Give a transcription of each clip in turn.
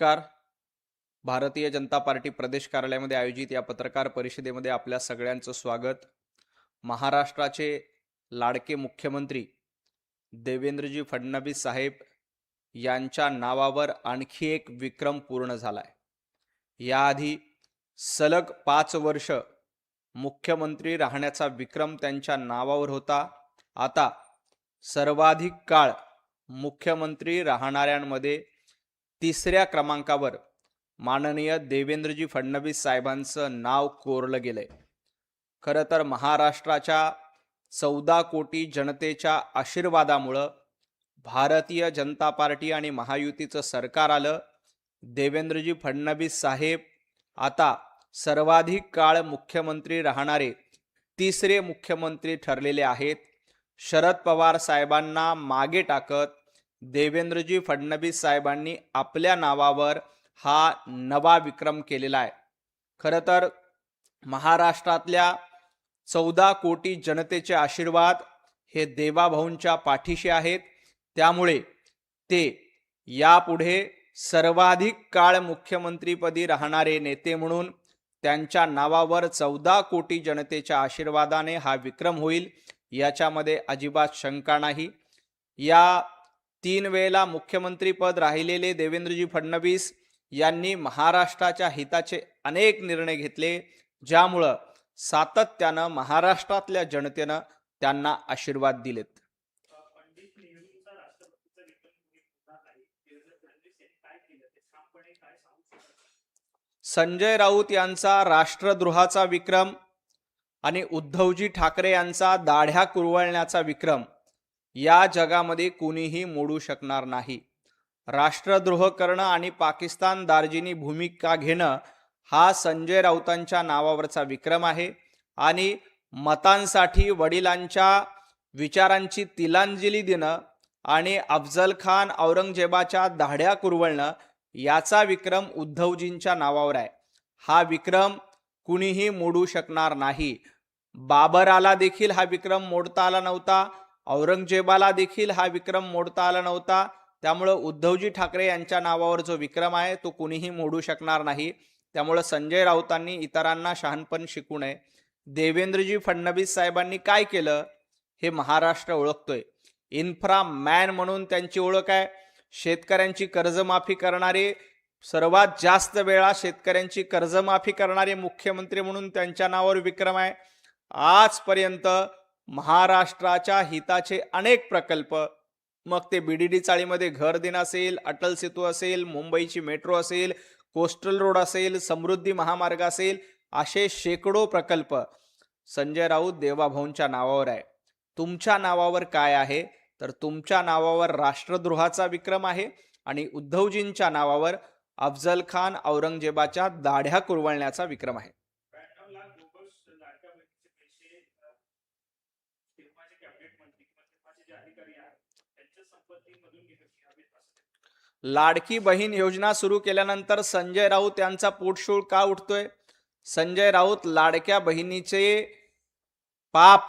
नमस्कार. भारतीय जनता पार्टी प्रदेश कार्यालयामध्ये आयोजित या पत्रकार परिषदेमध्ये आपल्या सगळ्यांचं स्वागत. महाराष्ट्राचे लाडके मुख्यमंत्री देवेंद्रजी फडणवीस साहेब यांच्या नावावर आणखी एक विक्रम पूर्ण झालाय. याआधी सलग 5 वर्ष मुख्यमंत्री राहण्याचा विक्रम त्यांच्या नावावर होता. आता सर्वाधिक काळ मुख्यमंत्री राहणाऱ्यांमध्ये तिसऱ्या क्रमांकावर माननीय देवेंद्रजी फडणवीस साहेबांचं नाव कोरलं गेलंय. खरं तर महाराष्ट्राच्या 14 कोटी जनतेच्या आशीर्वादामुळं भारतीय जनता पार्टी आणि महायुतीचं सरकार आलं. देवेंद्रजी फडणवीस साहेब आता सर्वाधिक काळ मुख्यमंत्री राहणारे तिसरे मुख्यमंत्री ठरलेले आहेत. शरद पवार साहेबांना मागे टाकत देवेंद्रजी फडणवीस साहेबांनी आपल्या नावावर हा नवा विक्रम केलेला आहे. खरं तर महाराष्ट्रातल्या 14 कोटी जनतेचे आशीर्वाद हे देवाभाऊंच्या पाठीशी आहेत. त्यामुळे ते यापुढे सर्वाधिक काळ मुख्यमंत्रीपदी राहणारे नेते म्हणून त्यांच्या नावावर 14 कोटी जनतेच्या आशीर्वादाने हा विक्रम होईल, याच्यामध्ये अजिबात शंका नाही. या 3 वेळेला मुख्यमंत्रीपद राहिलेले देवेंद्रजी फडणवीस यांनी महाराष्ट्राच्या हिताचे अनेक निर्णय घेतले, ज्यामुळं सातत्यानं महाराष्ट्रातल्या जनतेनं त्यांना आशीर्वाद दिलेत. संजय राऊत यांचा राष्ट्रद्रोहाचा विक्रम आणि उद्धवजी ठाकरे यांचा दाढ्या कुरवळण्याचा विक्रम या जगामध्ये कुणीही मोडू शकणार नाही. राष्ट्रद्रोह करणं आणि पाकिस्तान दार्जिनी भूमिका घेणं हा संजय राऊतांच्या नावावरचा विक्रम आहे. आणि मतांसाठी वडिलांच्या विचारांची तिलांजली देणं आणि अफजल खान औरंगजेबाच्या दाढ्या कुरवळणं याचा विक्रम उद्धवजींच्या नावावर आहे. हा विक्रम कुणीही मोडू शकणार नाही. बाबराला देखील हा विक्रम मोडता आला नव्हता, औरंगजेबाला देखील हा विक्रम मोडता आला नव्हता. त्यामुळं उद्धवजी ठाकरे यांच्या नावावर जो विक्रम आहे तो कुणीही मोडू शकणार नाही. त्यामुळं संजय राऊतांनी इतरांना शहाणपण शिकू नये. देवेंद्रजी फडणवीस साहेबांनी काय केलं हे महाराष्ट्र ओळखतोय. इन्फ्रा मॅन म्हणून त्यांची ओळख आहे. शेतकऱ्यांची कर्जमाफी करणारे, सर्वात जास्त वेळा शेतकऱ्यांची कर्जमाफी करणारे मुख्यमंत्री म्हणून त्यांच्या नावावर विक्रम आहे. आजपर्यंत महाराष्ट्राच्या हिताचे अनेक प्रकल्प, मग ते बीडीडी चाळीमध्ये घर देणं असेल, अटल सेतू असेल, मुंबईची मेट्रो असेल, कोस्टल रोड असेल, समृद्धी महामार्ग असेल, असे शेकडो प्रकल्प संजय राऊत देवाभाऊंच्या नावावर आहे. तुमच्या नावावर काय आहे तर तुमच्या नावावर राष्ट्रद्रोहाचा विक्रम आहे आणि उद्धवजींच्या नावावर अफजल खान औरंगजेबाच्या दाढ्या कुरवळण्याचा विक्रम आहे. लाडकी बहीण योजना सुरू केल्यानंतर संजय राऊत यांचा पोटशूळ का उठतोय? संजय राऊत लाडक्या बहिणीचे पाप,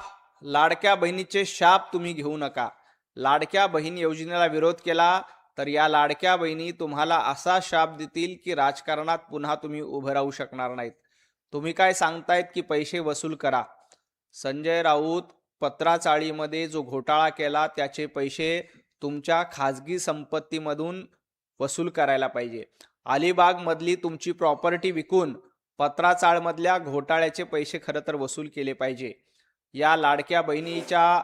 लाडक्या बहिणीचे शाप तुम्ही घेऊ नका. लाडक्या बहीण योजनेला विरोध केला तर या लाडक्या बहिणी तुम्हाला असा शाप देतील की राजकारणात पुन्हा तुम्ही उभं राहू शकणार नाहीत. तुम्ही काय सांगतायत की पैसे वसूल करा. संजय राऊत पत्राचाळीमध्ये जो घोटाळा केला त्याचे पैसे तुमच्या खाजगी संपत्तीमधून वसूल करायला पाहिजे. अलिबाग मधली तुमची प्रॉपर्टी विकून पत्राचाळमधल्या घोटाळ्याचे पैसे खरं तर वसूल केले पाहिजे. या लाडक्या बहिणीच्या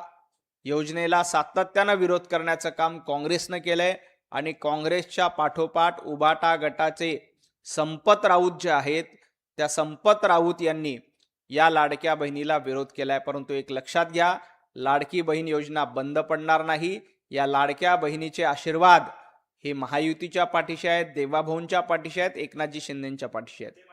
योजनेला सातत्यानं विरोध करण्याचं काम काँग्रेसनं केलंय आणि काँग्रेसच्या पाठोपाठ उभाटा गटाचे संपत राऊत जे आहेत, त्या संपत राऊत यांनी या लाडक्या बहिणीला विरोध केलाय. परंतु एक लक्षात घ्या, लाडकी बहीण योजना बंद पडणार नाही. या लाडक्या बहिणीचे आशीर्वाद हे महायुतीच्या पाठीशी आहेत, देवाभाऊंच्या पाठीशी आहेत, एकनाथजी शिंदेच्या पाठीशी आहेत.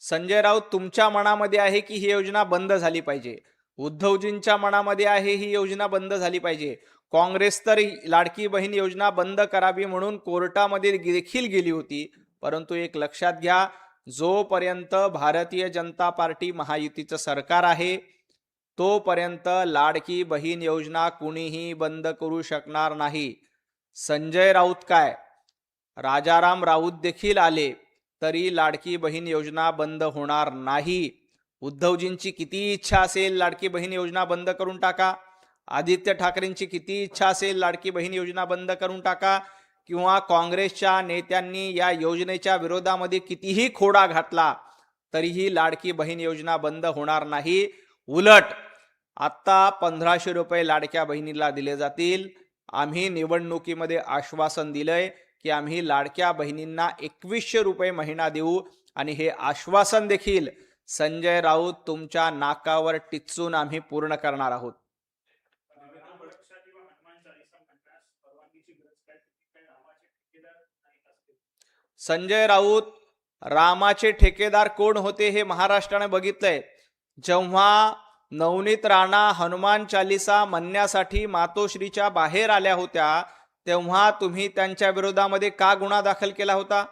संजय राऊत, तुमच्या मनामध्ये आहे की ही योजना बंद झाली पाहिजे. उद्धवजींच्या मनामध्ये आहे ही योजना बंद झाली पाहिजे. काँग्रेस तर लाडकी बहीण योजना बंद करावी म्हणून कोर्टामध्ये देखील गेली होती. परंतु एक लक्षात घ्या, जोपर्यंत भारतीय जनता पार्टी महायुतीचं सरकार आहे तोपर्यंत लाडकी बहीण योजना कुणीही बंद करू शकणार नाही. संजय राऊत काय, राजाराम राऊत देखील आले तरी लाडकी बहीण योजना बंद होणार नाही. उद्धवजींची किती इच्छा असेल लाडकी बहीण योजना बंद करून टाका, आदित्य ठाकरेंची किती इच्छा असेल लाडकी बहीण योजना बंद करून टाका, किंवा काँग्रेसच्या नेत्यांनी या योजनेच्या विरोधामध्ये कितीही खोडा घातला तरीही लाडकी बहीण योजना बंद होणार नाही. उलट आता 1500 रुपये लाडक्या बहिणीला दिले जातील. आम्ही निवडणुकीमध्ये आश्वासन दिलंय की आम्ही लाडक्या बहिणींना 2100 रुपये महिना देऊ, आणि हे आश्वासन देखील संजय राऊत तुमच्या नाकावर टिचून आम्ही पूर्ण करणार आहोत. संजय राऊत, रामाचे ठेकेदार कोण होते हे महाराष्ट्राने बघितलंय. जेव्हा नवनीत राणा हनुमान चालिसा म्हणण्यासाठी मातोश्रीच्या बाहेर आल्या होत्या तेव्हा तुम्ही त्यांच्या विरोधामध्ये का गुन्हा दाखल केला होता?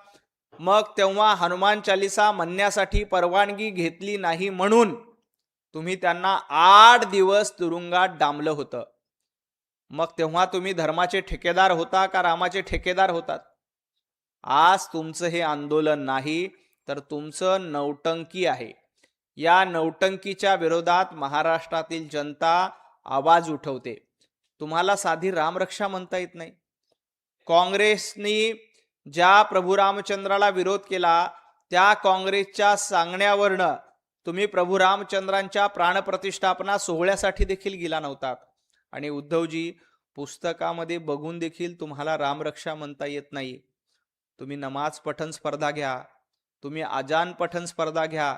मग तेव्हा हनुमान चालिसा म्हणण्यासाठी परवानगी घेतली नाही म्हणून तुम्ही त्यांना 8 दिवस तुरुंगात डांबलं होतं. मग तेव्हा तुम्ही धर्माचे ठेकेदार होता का रामाचे ठेकेदार होतात? आज तुमचं हे आंदोलन नाही तर तुमचं नौटंकी आहे. या नौटंकीच्या विरोधात महाराष्ट्रातील जनता आवाज उठवते. तुम्हाला साधी रामरक्षा म्हणता येत नाही. काँग्रेसनी ज्या प्रभू रामचंद्राला विरोध केला त्या काँग्रेसच्या सांगण्यावरनं तुम्ही प्रभू रामचंद्रांच्या प्राणप्रतिष्ठापना सोहळ्यासाठी देखील गेला नव्हतात. आणि उद्धवजी, पुस्तकामध्ये बघून देखील तुम्हाला रामरक्षा म्हणता येत नाही. तुम्ही नमाज पठण स्पर्धा घ्या, तुम्ही अजान पठण स्पर्धा घ्या,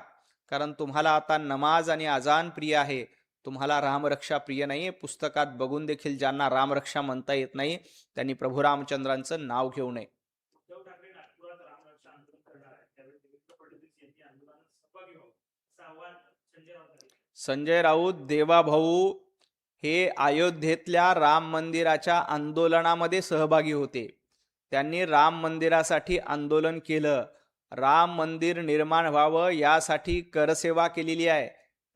कारण तुम्हाला आता नमाज आणि अजान प्रिय आहे, तुम्हाला रामरक्षा प्रिय नाही. पुस्तकात बघून देखील ज्यांना रामरक्षा म्हणता येत नाही त्यांनी प्रभू रामचंद्रांचं नाव घेऊ नये. संजय राऊत, देवाभाऊ हे अयोध्येतल्या राम मंदिराच्या आंदोलनामध्ये सहभागी होते. त्यांनी राम मंदिरासाठी आंदोलन केलं. राम मंदिर निर्माण व्हावं यासाठी करसेवा केलेली आहे.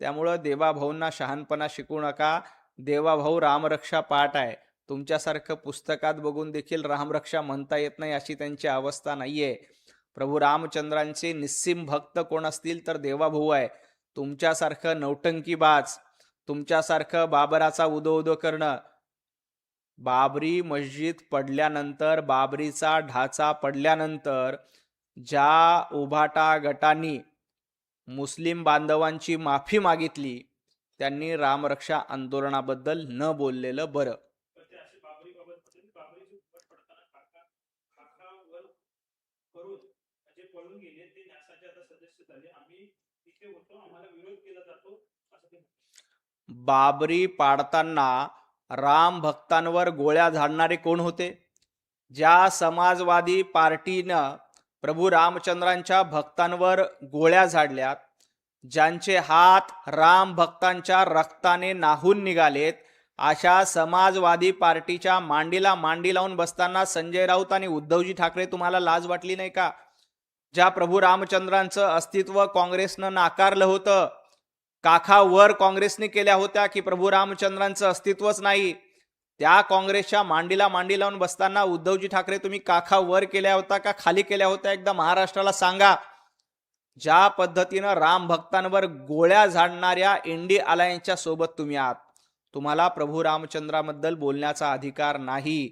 त्यामुळं देवाभाऊंना शहाणपणा शिकू नका. देवाभाऊ रामरक्षा पाठ आहे. तुमच्यासारखं पुस्तकात बघून देखील रामरक्षा म्हणता येत नाही अशी त्यांची अवस्था नाहीये. प्रभू रामचंद्रांचे निस्सीम भक्त कोण असतील तर देवाभाऊ आहे. तुमच्यासारखं नौटंकीबाज, तुमच्यासारखं बाबराचा उदो उदो करणं, बाबरी मस्जिद पडल्यानंतर, बाबरीचा ढाचा पडल्यानंतर ज्या उभाटा गटांनी मुस्लिम बांधवांची माफी मागितली त्यांनी रामरक्षा आंदोलनाबद्दल न बोललेलं बरं. बाबरी पाडताना राम भक्तांवर गोळ्या झाडणारे कोण होते? ज्या समाजवादी पार्टीनं प्रभू रामचंद्रांच्या भक्तांवर गोळ्या झाडल्यात, ज्यांचे हात राम भक्तांच्या रक्ताने नाहून निघालेत, अशा समाजवादी पार्टीच्या मांडीला मांडी लावून बसताना संजय राऊत आणि उद्धवजी ठाकरे तुम्हाला लाज वाटली नाही का? ज्या प्रभू रामचंद्रांचं अस्तित्व काँग्रेसनं नाकारलं होतं, काखावर काँग्रेसने केल्या होत्या की प्रभू रामचंद्रांचं अस्तित्वच नाही, त्या काँग्रेसच्या मांडीला मांडी लावून बसताना उद्धवजी ठाकरे तुम्ही काखावर केल्या होता का खाली केल्या होत्या? एकदा महाराष्ट्राला सांगा. ज्या पद्धतीनं राम भक्तांवर गोळ्या झाडणाऱ्या इंडी अलायन्सच्या सोबत तुम्ही आहात, तुम्हाला प्रभू रामचंद्राबद्दल बोलण्याचा अधिकार नाही.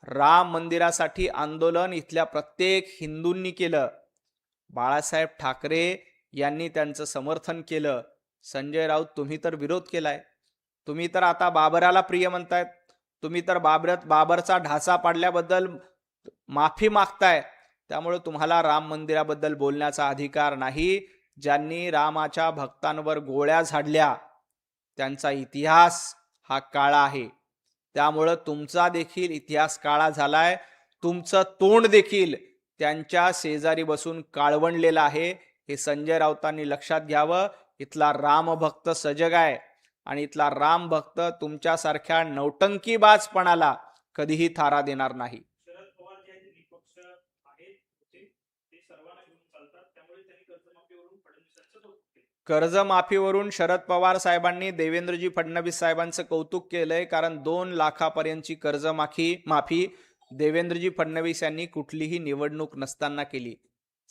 राम मंदिरासाठी आंदोलन इथल्या प्रत्येक हिंदूंनी केलं. बाळासाहेब ठाकरे यांनी त्यांचं समर्थन केलं. संजय राऊत, तुम्ही तर विरोध केलाय. तुम्ही तर आता बाबराला प्रिय म्हणतायत. तुम्ही तर बाबरचा ढाचा पाडल्याबद्दल माफी मागताय. त्यामुळे तुम्हाला राम मंदिराबद्दल बोलण्याचा अधिकार नाही. ज्यांनी रामाच्या भक्तांवर गोळ्या झाडल्या त्यांचा इतिहास हा काळा आहे. त्यामुळे तुमचा देखील इतिहास काळा झालाय. तुमचं तोंड देखील त्यांच्या शेजारी बसून काळवंडलेलं आहे. हे संजय राऊतांनी लक्षात घ्यावं. इथला रामभक्त सजग आहे आणि इथला राम भक्त तुमच्यासारख्या नौटंकीबाजपणाला कधीही थारा देणार नाही. कर्जमाफीवरून शरद पवार साहेबांनी देवेंद्रजी फडणवीस साहेबांचं कौतुक केलंय, कारण 2 लाखापर्यंतची कर्जमाफी देवेंद्रजी फडणवीस यांनी कुठलीही निवडणूक नसताना केली.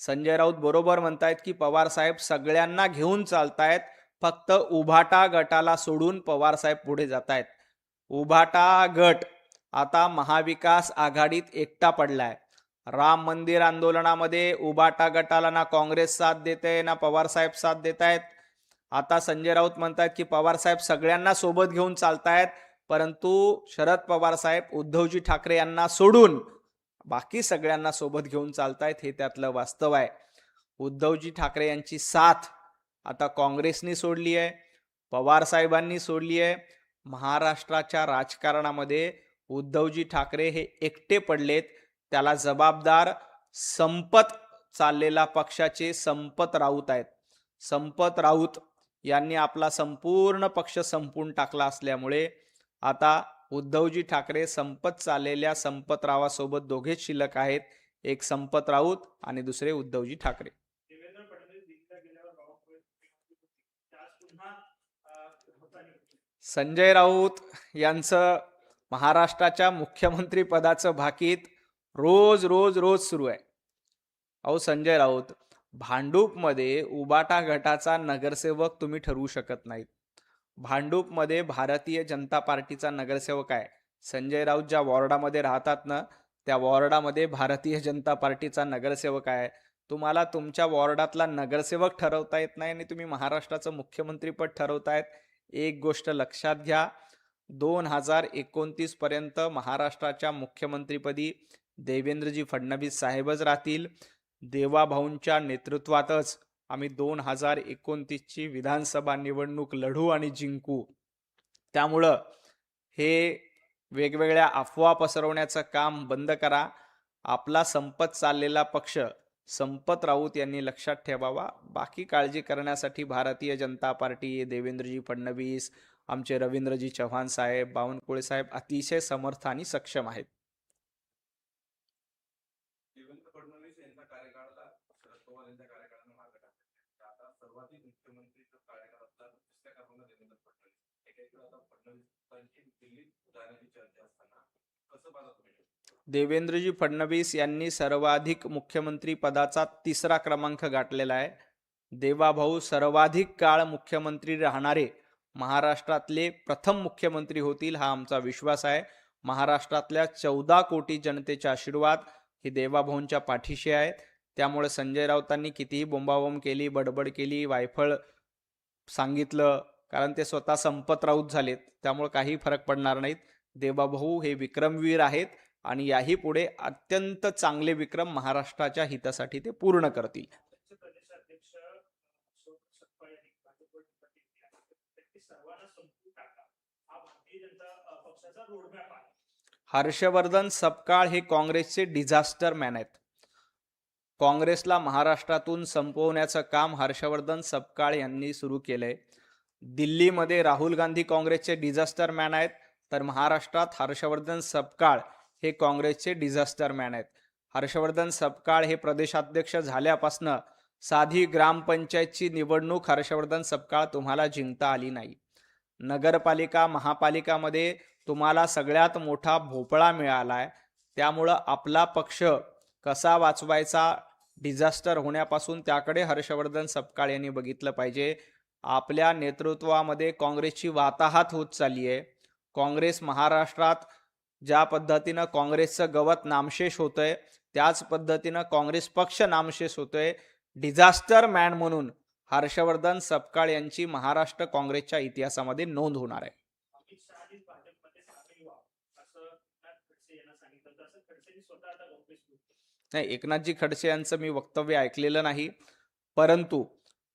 संजय राऊत बरोबर म्हणतायत की पवार साहेब सगळ्यांना घेऊन चालतायत, फक्त उभाटा गटाला सोडून पवार साहेब पुढे जातायत. उभाटा गट आता महाविकास आघाडीत एकटा पडलाय. राम मंदिर आंदोलनामध्ये उभाटा गटाला ना काँग्रेस साथ देते ना पवार साहेब साथ देत आहेत. आता संजय राऊत म्हणतात की पवार साहेब सगळ्यांना सोबत घेऊन चालतायत, परंतु शरद पवार साहेब उद्धवजी ठाकरे यांना सोडून बाकी सगळ्यांना सोबत घेऊन चालतायत, हे त्यातलं वास्तव आहे. उद्धवजी ठाकरे यांची साथ आता काँग्रेसनी सोडली आहे, पवार साहेबांनी सोडली आहे. महाराष्ट्राच्या राजकारणामध्ये उद्धवजी ठाकरे हे एकटे पडलेत. त्याला जबाबदार संपत चाललेला पक्षाचे संपत राऊत आहेत. संपत राऊत यांनी आपला संपूर्ण पक्ष संपून टाकला असल्यामुळे आता उद्धवजी ठाकरे संपत चाललेल्या संपतरावासोबत दोघेच शिल्लक आहेत. एक संपत राऊत आणि दुसरे उद्धवजी ठाकरे. संजय राऊत यांचं महाराष्ट्राच्या मुख्यमंत्री पदाचं भाकीत रोज रोज रोज सुरू आहे. अहो संजय राऊत, भांडूपमध्ये उबाटा गटाचा नगरसेवक तुम्ही ठरवू शकत नाहीत. भांडूपमध्ये भारतीय जनता पार्टीचा नगरसेवक आहे. संजय राऊत ज्या वॉर्डामध्ये राहतात ना, त्या वॉर्डामध्ये भारतीय जनता पार्टीचा नगरसेवक आहे. तुम्हाला तुमच्या वॉर्डातला नगरसेवक ठरवता येत नाही आणि तुम्ही महाराष्ट्राचं मुख्यमंत्रीपद ठरवतायत. एक गोष्ट लक्षात घ्या, 2029 पर्यंत महाराष्ट्राच्या मुख्यमंत्रीपदी देवेंद्रजी फडणवीस साहेबच राहतील. देवाभाऊंच्या नेतृत्वातच आम्ही 2029ची विधानसभा निवडणूक लढू आणि जिंकू. त्यामुळं हे वेगवेगळ्या अफवा पसरवण्याचं काम बंद करा. आपला संपत चाललेला पक्ष संपत राऊत यांनी लक्षात ठेवावा. बाकी काळजी करण्यासाठी भारतीय जनता पार्टी, देवेंद्रजी फडणवीस, आमचे रवींद्रजी चव्हाण साहेब, बावनकुळे साहेब अतिशय समर्थ आणि सक्षम आहेत. देवेंद्र फडणवीस यांच्या कार्यकाळाला शरद पवार यांच्या कार्यकाळानं मार्ग टाकले. आता सर्वाधिक मुख्यमंत्रीचा कार्यकाळ असला दुसऱ्या क्रमांकावर देवेंद्र फडणवीस. एकीकडे आता फडणवीसांची दिल्लीत जाण्याची चर्चा असताना कसं पाहता तुम्ही? देवेंद्रजी फडणवीस यांनी सर्वाधिक मुख्यमंत्री पदाचा 3रा क्रमांक गाठलेला आहे. देवाभाऊ सर्वाधिक काळ मुख्यमंत्री राहणारे महाराष्ट्रातले प्रथम मुख्यमंत्री होतील, हा आमचा विश्वास आहे. महाराष्ट्रातल्या 14 कोटी जनतेचे आशीर्वाद हे देवाभाऊंच्या पाठीशी आहेत. त्यामुळे संजय राऊतांनी कितीही बोंबाबोंब केली, बडबड केली, वायफळ सांगितलं, कारण ते स्वतः संपत राऊत झालेत, त्यामुळे काही फरक पडणार नाहीत. देवाभाऊ हे विक्रमवीर आहेत आणि याही पुढे अत्यंत चांगले विक्रम महाराष्ट्राच्या हितासाठी ते पूर्ण करतील. हर्षवर्धन सपकाळ हे काँग्रेसचे डिझास्टर मॅन आहेत. काँग्रेसला महाराष्ट्रातून संपवण्याचं काम हर्षवर्धन सपकाळ यांनी सुरू केलंय. दिल्लीमध्ये राहुल गांधी काँग्रेसचे डिझास्टर मॅन आहेत, तर महाराष्ट्रात हर्षवर्धन सपकाळ हे काँग्रेसचे डिझास्टर मॅन आहेत. हर्षवर्धन सपकाळ हे प्रदेशाध्यक्ष झाल्यापासनं साधी ग्रामपंचायतची निवडणूक हर्षवर्धन सपकाळ तुम्हाला जिंकता आली नाही. नगरपालिका, महापालिकामध्ये तुम्हाला सगळ्यात मोठा भोपळा मिळालाय. त्यामुळं आपला पक्ष कसा वाचवायचा डिझास्टर होण्यापासून, त्याकडे हर्षवर्धन सपकाळ यांनी बघितलं पाहिजे. आपल्या नेतृत्वामध्ये काँग्रेसची वाताहत होत चालली आहे. काँग्रेस महाराष्ट्रात ज्या पद्धतीनं काँग्रेसचं गवत नामशेष होतंय, त्याच पद्धतीनं काँग्रेस पक्ष नामशेष होतोय. डिझास्टर मॅन म्हणून हर्षवर्धन सपकाळ यांची महाराष्ट्र काँग्रेसच्या इतिहासामध्ये नोंद होणार आहे. नाही, एकनाथजी खडसे यांचं मी वक्तव्य ऐकलेलं नाही, परंतु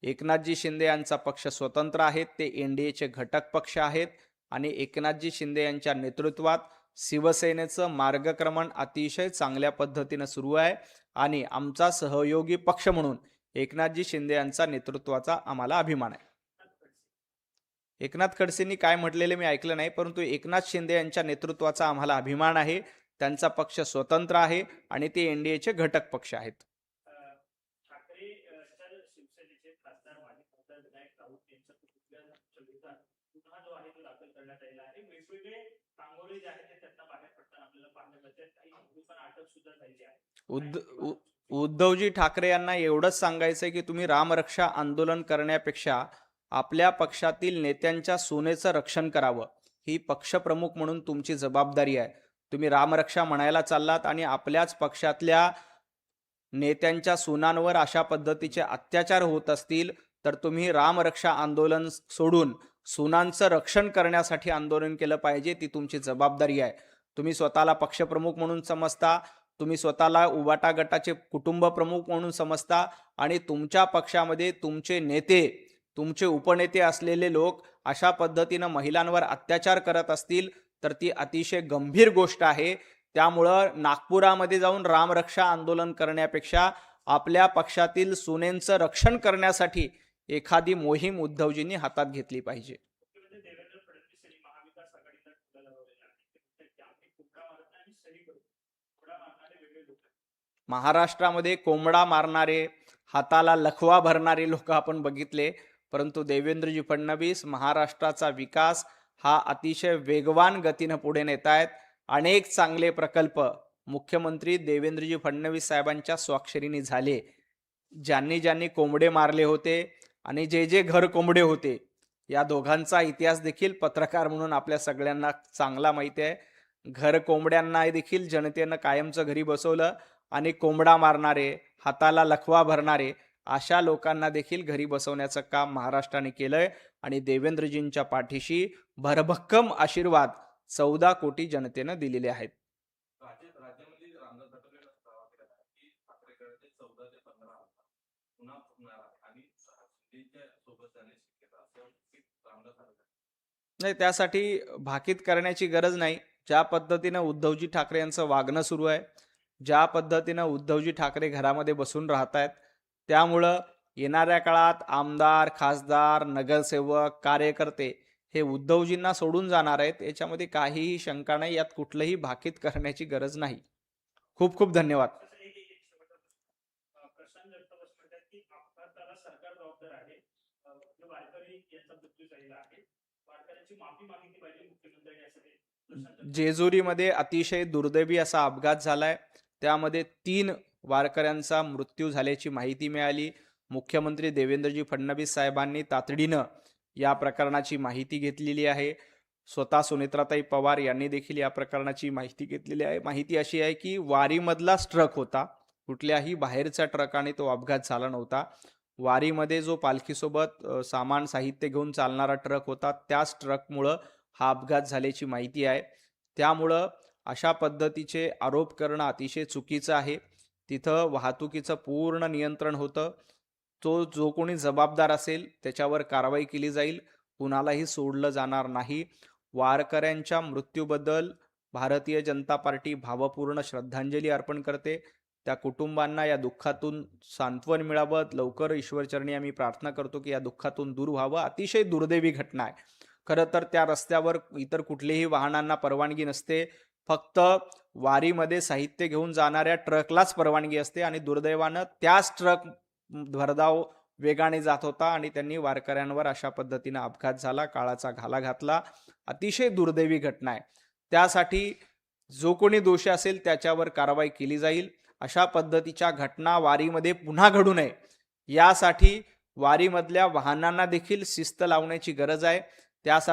एकनाथजी शिंदे यांचा पक्ष स्वतंत्र आहेत, ते एनडीएचे घटक पक्ष आहेत आणि एकनाथजी शिंदे यांच्या नेतृत्वात शिवसेनेचं मार्गक्रमण अतिशय चांगल्या पद्धतीनं सुरू आहे आणि आमचा सहयोगी पक्ष म्हणून एकनाथजी शिंदे यांचा नेतृत्वाचा आम्हाला अभिमान आहे. एकनाथ खडसेंनी काय म्हटलेले मी ऐकलं नाही, परंतु एकनाथ शिंदे यांच्या नेतृत्वाचा आम्हाला अभिमान आहे. त्यांचा पक्ष स्वतंत्र आहे आणि ते एनडीएचे घटक पक्ष आहेत. करण्यात आलेला आहे. वेगवेगळे कांगोरे जे आहेत ते त्यातनं बाहेर पडताना आपल्याला पाहायला मिळतात. काही पोलिसांना अटक सुद्धा झालेली आहे. उद्धवजी ठाकरे यांना एवढंच सांगायचंय की तुम्ही रामरक्षा आंदोलन करण्यापेक्षा आपल्या पक्षातील नेत्यांच्या सुनेचं रक्षण करावं. ही पक्षप्रमुख म्हणून तुमची जबाबदारी आहे. तुम्ही रामरक्षा म्हणायला चाललात आणि आपल्याच पक्षातल्या नेत्यांच्या सुनांवर अशा पद्धतीचे अत्याचार होत असतील तर तुम्ही रामरक्षा आंदोलन सोडून सुनांचं रक्षण करण्यासाठी आंदोलन केलं पाहिजे. ती तुमची जबाबदारी आहे. तुम्ही स्वतःला पक्षप्रमुख म्हणून समजता, तुम्ही स्वतःला उबाटा गटाचे कुटुंब प्रमुख म्हणून समजता आणि तुमच्या पक्षामध्ये तुमचे नेते, तुमचे उपनेते असलेले लोक अशा पद्धतीनं महिलांवर अत्याचार करत असतील तर ती अतिशय गंभीर गोष्ट आहे. त्यामुळं नागपुरामध्ये जाऊन रामरक्षा आंदोलन करण्यापेक्षा आपल्या पक्षातील सुनेंचं रक्षण करण्यासाठी एखादी मोहीम उद्धवजींनी हातात घेतली पाहिजे. मुख्यमंत्री देवेंद्र फडणवीस यांनी महाविकास आघाडीला टीका लावलेला आहे. ते म्हणतात की आम्ही कुठला मारत नाही, आम्ही सही करू. कुठला मारणारे वेगळे लोक आहेत. महाराष्ट्रामध्ये कोंबडा मारणारे, हाताला लखवा भरणारे लोक आपण बघितले, परंतु देवेंद्रजी फडणवीस महाराष्ट्राचा विकास हा अतिशय वेगवान गतीनं पुढे नेत आहेत. अनेक चांगले प्रकल्प मुख्यमंत्री देवेंद्रजी फडणवीस साहेबांच्या स्वाक्षरीने झाले. ज्यांनी ज्यांनी कोंबडे मारले होते आणि जे जे घर कोंबडे होते, या दोघांचा इतिहास देखील पत्रकार म्हणून आपल्या सगळ्यांना चांगला माहिती आहे. घर कोंबड्यांना देखील जनतेनं कायमचं घरी बसवलं आणि कोंबडा मारणारे, हाताला लखवा भरणारे अशा लोकांना देखील घरी बसवण्याचं काम महाराष्ट्राने केलंय आणि देवेंद्रजींच्या पाठीशी भरभक्कम आशीर्वाद 14 कोटी जनतेनं दिलेले आहेत. राज्यामध्ये रामदास आठवलेला दावा केला आहे की ठाकरे गटाचे 14 ते 15 आमदार पुन्हा फुटणार आहे आणि शिंदेच्या सोबत जाण्याची शक्यता असं की रामदास आठवले. नाही, त्यासाठी भाकीत करण्याची गरज नाही. ज्या पद्धतीनं उद्धवजी ठाकरे यांचं वागणं सुरू आहे, ज्या पद्धतीनं उद्धवजी ठाकरे घरामध्ये बसून राहत आहेत, त्यामुळं येणाऱ्या काळात आमदार, खासदार, नगरसेवक, कार्यकर्ते हे उद्धवजींना सोडून जाणार आहेत. याच्यामध्ये काहीही शंका नाही. यात कुठलंही भाकीत करण्याची गरज नाही. खूप खूप धन्यवाद. तसं एक एक शेवटचा प्रश्न. प्रशांत जगताप म्हणतात की अपघाताला सरकार जबाबदार आहे. वारकरी यांचा मृत्यू झालेला आहे. वारकऱ्यांची माफी मागितली पाहिजे मुख्यमंत्र्यांनी असं ते प्रशांत जगताप. जेजुरीमध्ये अतिशय दुर्दैवी असा अपघात झालाय. त्यामध्ये 3 वारकऱ्यांचा मृत्यू झाल्याची माहिती मिळाली. मुख्यमंत्री देवेंद्रजी फडणवीस साहेबांनी तातडीनं या प्रकरणाची माहिती घेतलेली आहे. स्वतः सुनेत्राताई पवार यांनी देखील या प्रकरणाची माहिती घेतलेली आहे. माहिती अशी आहे की वारीमधलाच ट्रक होता, कुठल्याही बाहेरच्या ट्रकाने तो अपघात झाला नव्हता. वारीमध्ये जो पालखीसोबत सामान साहित्य घेऊन चालणारा ट्रक होता, त्याच ट्रकमुळं हा अपघात झाल्याची माहिती आहे. त्यामुळं अशा पद्धतीचे आरोप करणं अतिशय चुकीचं आहे. तिथं वाहतुकीचं पूर्ण नियंत्रण होतं. तो जो कोणी जबाबदार असेल त्याच्यावर कारवाई केली जाईल. कुणालाही सोडलं जाणार नाही. वारकऱ्यांच्या मृत्यूबद्दल भारतीय जनता पार्टी भावपूर्ण श्रद्धांजली अर्पण करते. त्या कुटुंबांना या दुःखातून सांत्वन मिळावं. लवकर ईश्वरचरणी आम्ही प्रार्थना करतो की या दुःखातून दूर व्हावं. अतिशय दुर्दैवी घटना आहे. खरं तर त्या रस्त्यावर इतर कुठल्याही वाहनांना परवानगी नसते. फक्त वारीमध्ये साहित्य घेऊन जाणाऱ्या ट्रकलाच परवानगी असते आणि दुर्दैवानं त्याच ट्रक भरधाव वेगाने जात होता आणि त्यांनी वारकऱ्यांवर अशा पद्धतीनं अपघात झाला, काळाचा घाला घातला. अतिशय दुर्दैवी घटना आहे. त्यासाठी जो कोणी दोषी असेल त्याच्यावर कारवाई केली जाईल. अशा पद्धतीच्या घटना वारीमध्ये पुन्हा घडू नये यासाठी वारीमधल्या वाहनांना देखील शिस्त लावण्याची गरज आहे. त्यासाठी